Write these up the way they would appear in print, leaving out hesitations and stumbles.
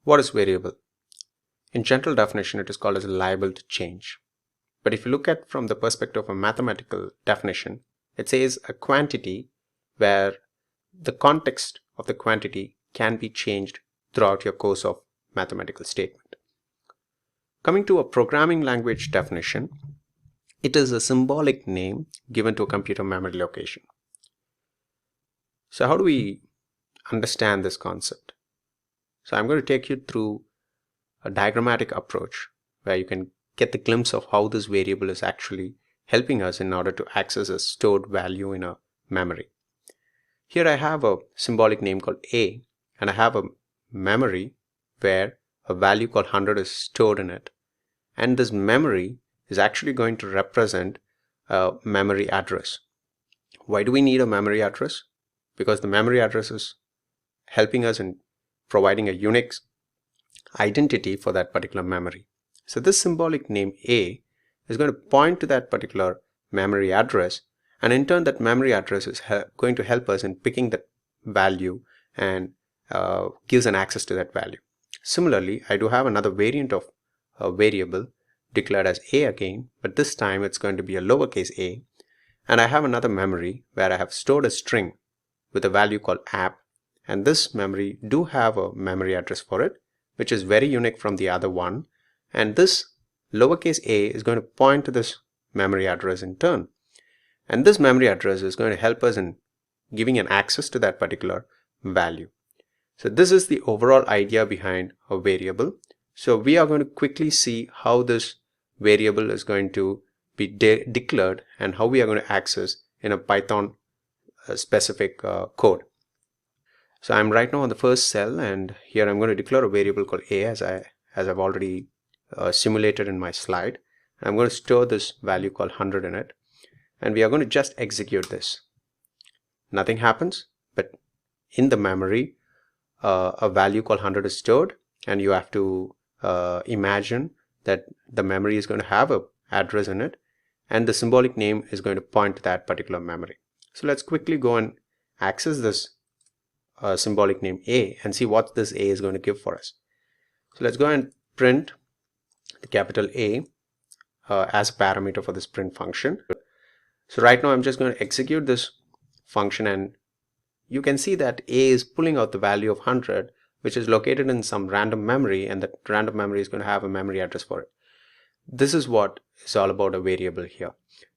What is variable? In general definition, it is called as liable to change. But if you look at from the perspective of a mathematical definition, it says a quantity where the context of the quantity can be changed throughout your course of mathematical statement. Coming to a programming language definition, it is a symbolic name given to a computer memory location. So how do we understand this concept? So I'm going to take you through a diagrammatic approach where you can get the glimpse of how this variable is actually helping us in order to access a stored value in a memory. Here I have a symbolic name called A, and I have a memory where a value called 100 is stored in it, and this memory is actually going to represent a memory address. Why do we need a memory address? Because the memory address is helping us in providing a unique identity for that particular memory. So this symbolic name A is going to point to that particular memory address, and in turn that memory address is going to help us in picking that value and gives an access to that value. Similarly, I do have another variant of a variable declared as A again, but this time it's going to be a lowercase a, and I have another memory where I have stored a string with a value called app, and this memory do have a memory address for it, which is very unique from the other one, and this lowercase a is going to point to this memory address in turn, and this memory address is going to help us in giving an access to that particular value. So this is the overall idea behind a variable. So we are going to quickly see how this variable is going to be declared and how we are going to access in a Python specific code. So I'm right now on the first cell, and here I'm going to declare a variable called a as I've already simulated in my slide. I'm going to store this value called 100 in it, and we are going to just execute this. Nothing happens, but in the memory a value called 100 is stored, and you have to imagine that the memory is going to have a address in it, and the symbolic name is going to point to that particular memory. So let's quickly go and access this symbolic name A and see what this A is going to give for us. So let's go and print the capital A as a parameter for this print function. So right now I'm just going to execute this function, and you can see that A is pulling out the value of 100, which is located in some random memory, and that random memory is going to have a memory address for it. This is what is all about a variable here.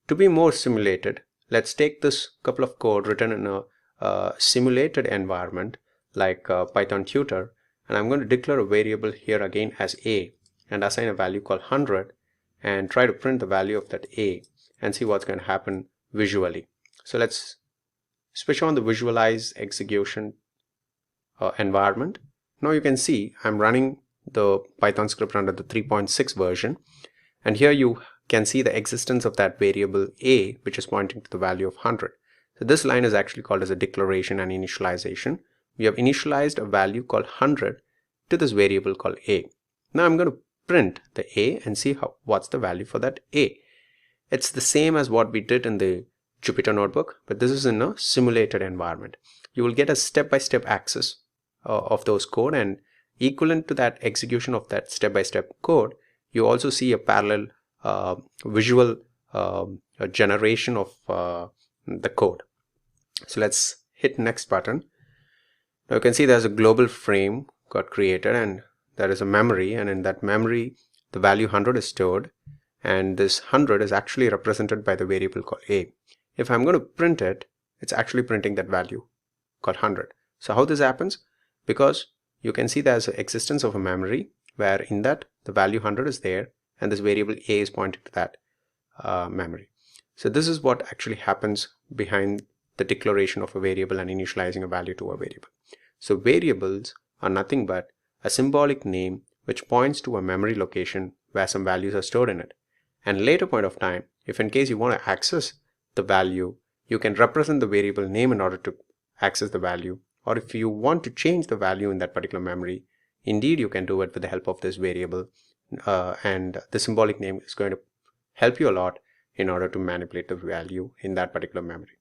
To be more simulated, let's take this couple of code written in a simulated environment like Python tutor, and I'm going to declare a variable here again as A and assign a value called 100 and try to print the value of that A and see what's going to happen visually. So let's switch on the visualize execution environment. Now you can see I'm running the Python script under the 3.6 version, and here you can see the existence of that variable A, which is pointing to the value of 100. So this line is actually called as a declaration and initialization. We have initialized a value called 100 to this variable called A. Now I'm going to print the A and see what's the value for that A. It's the same as what we did in the Jupyter notebook, but this is in a simulated environment. You will get a step-by-step access of those code, and equivalent to that execution of that step-by-step code, you also see a parallel visual generation of the code. So let's hit next button. Now you can see there's a global frame got created, and there is a memory, and in that memory the value 100 is stored, and this 100 is actually represented by the variable called A. If I'm going to print it, it's actually printing that value called 100. So how this happens? Because you can see there's an existence of a memory where in that the value 100 is there, and this variable A is pointing to that memory. So this is what actually happens behind the declaration of a variable and initializing a value to a variable. So variables are nothing but a symbolic name which points to a memory location where some values are stored in it. And later point of time, if in case you want to access the value, you can represent the variable name in order to access the value, or if you want to change the value in that particular memory, indeed you can do it with the help of this variable, and the symbolic name is going to help you a lot in order to manipulate the value in that particular memory.